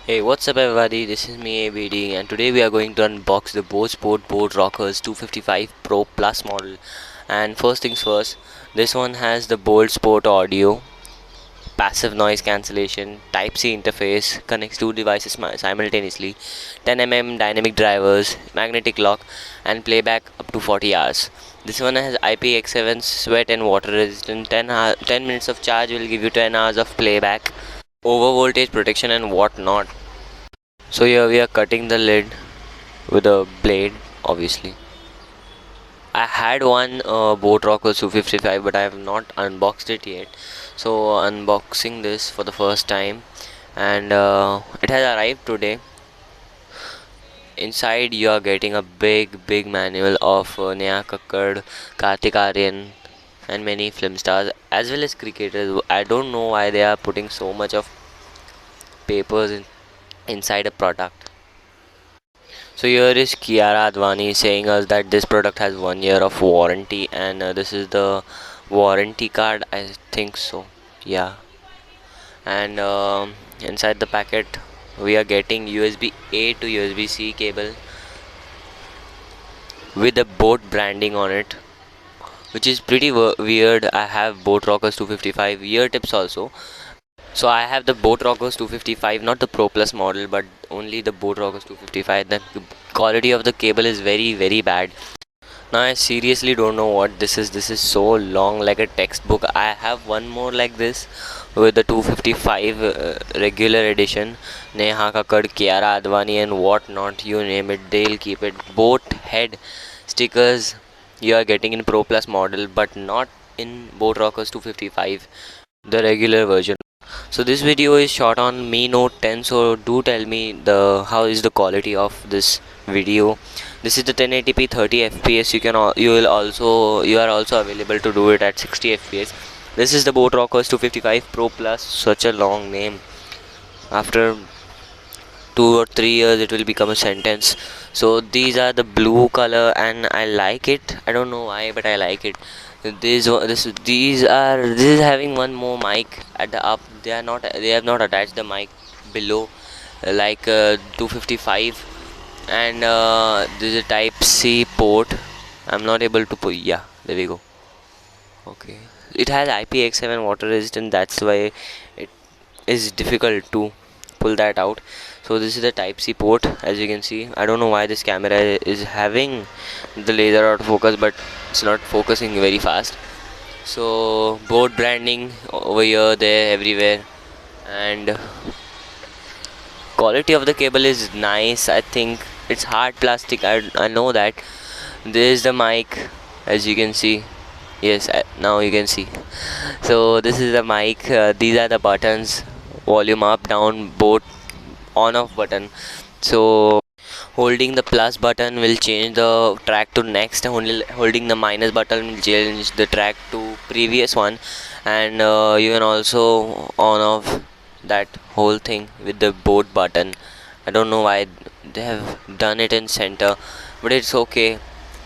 Hey, what's up everybody, this is me ABD and today we are going to unbox the boAt rockerz 255 Pro Plus model. And first things first, this one has the boAt Sport audio, passive noise cancellation, Type-C interface, connects two devices simultaneously, 10 mm dynamic drivers, magnetic lock and playback up to 40 hours. This one has IPX7 sweat and water resistant, 10 minutes of charge will give you 10 hours of playback, over voltage protection and whatnot. So here we are cutting the lid with a blade, obviously. I had one rockerz 255 but I have not unboxed it yet. So unboxing this for the first time, and it has arrived today. Inside you are getting a big manual of Neha Kakkad, Kartik Aaryan and many film stars as well as cricketers. I don't know why they are putting so much of papers inside a product. So here is Kiara Advani saying us that this product has 1 year of warranty, and this is the warranty card, I think so. Yeah. And inside the packet we are getting USB-A to USB-C cable with the boAt branding on it, which is pretty weird. I have boAt rockerz 255 ear tips also. So I have the boAt rockerz 255, not the Pro Plus model, but only the boAt rockerz 255. The quality of the cable is very bad. Now I seriously don't know what this is. This is so long, like a textbook. I have one more like this with the 255 regular edition. Neha Kakkad, Kiara Advani and whatnot, you name it, they'll keep it. Boat head stickers you are getting in Pro Plus model, but not in boAt rockerz 255, the regular version. So this video is shot on Mi Note 10, so do tell me the how is the quality of this video. This is the 1080p 30 fps. You are also available to do it at 60 fps. This is the boAt rockerz 255 Pro Plus. Such a long name. After 2 or 3 years it will become a sentence. So these are the blue color and I like it. I don't know why, but I like it. This is having one more mic at the up. They have not attached the mic below, like 255, and this is a Type-C port. I'm not able to put. Yeah, there we go. Okay, it has IPX7 water resistant. That's why it is difficult to pull that out. So this is the Type-C port, as you can see. I don't know why this camera is having the laser autofocus, but it's not focusing very fast. So boAt branding over here, there, everywhere, and quality of the cable is nice. I think it's hard plastic. I know that. This is the mic, as you can see. Yes, now you can see. So this is the mic. These are the buttons: volume up, down, boAt on off button. So holding the plus button will change the track to next. Holding the minus button will change the track to previous one, and you can also on off that whole thing with the boAt button. I don't know why they have done it in center, but it's okay.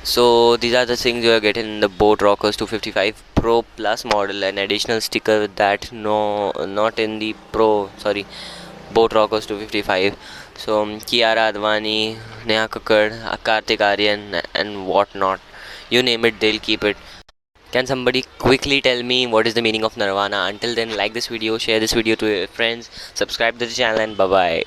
So these are the things you are getting in the boAt rockerz 255 Pro Plus model. An additional sticker with that. No, not in the Pro. Sorry, boAt rockerz 255. So Kiara Advani, Neha Kakkad, Kartik Aaryan and whatnot, you name it, they'll keep it. Can somebody quickly tell me what is the meaning of Nirvana? Until then, like this video, share this video to your friends, subscribe to the channel, and bye bye.